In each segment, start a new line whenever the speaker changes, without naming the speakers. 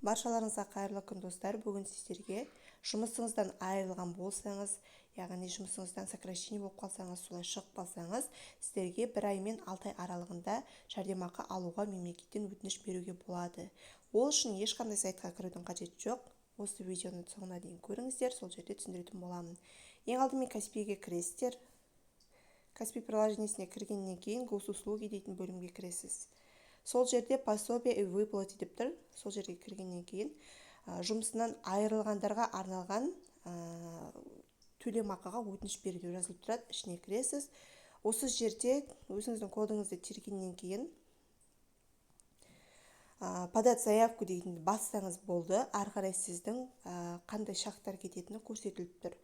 Баршаларыңызға қайырлы күн достар. Бүгін сіздерге жұмысыңыздан айырылған болсаңыз, яғни жұмысыңыздан сокращение болып қалсаңыз, солай шығып қалсаңыз, сіздерге 1 ай мен 6 ай аралығында жәрдемақы алуға мемлекеттен өтініш беруге болады. Ол үшін ешқандай сайтқа кірудің қажеті жоқ. Осы видеоны соңына дейін көріңіздер, сол жерде түсіндіретін боламын. Ең алдымен Каспиге кіресіздер. Каспи приложениесіне кіргеннен кейін госуслуги дейтін бөлімге кіресіз. Сол жерде пособие и выплаты деп тұр. Сол жерге кіргеннен кейін жұмысынан айырылғандарға арналған төлемақыға өтініш беру жазылып тұрады. Ішіне кіресіз. Осы жерде өзіңіздің кодыңызды тергеннен кейін подать заявку дейтінді бассаңыз болды. Ары қарай сіздің қандай шарттар кететіні көрсетіліп тұр.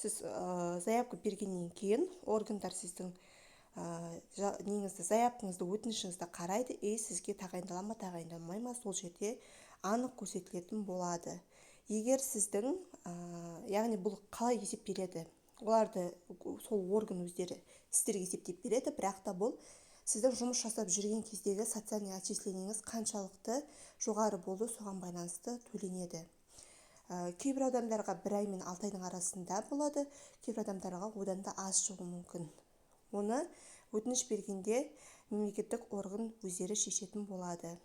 Сіз заявка бергеннен кейін органдар сіздің заявкаңызды, өтінішіңізді қарайды, сізге тағайындала ма, тағайындалмай ма, сол жерде анық көрсетілетін болады. Егер сіздің, яғни бұл қалай есептеледі? Оларды сол орган өздері сіздерге есептеп береді, бірақ та бұл сіздің жұмыс жасап жүрген кездегі социальный отчислениеңіз қаншалықты жоғары болды, соған байланысты төленеді. Кейбір адамдарға 1 ай мен 6 айдың арасында болады, кейбір адамдарға одан да аз шығуы мүмкін. Оны өтініш бергенде мемлекеттік орган өздері шешетін болады.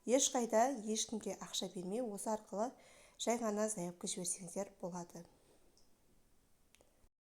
Ешқайда ешкімге ақша бермей, осы арқылы жай ғана заявка жіберсеңіздер болады.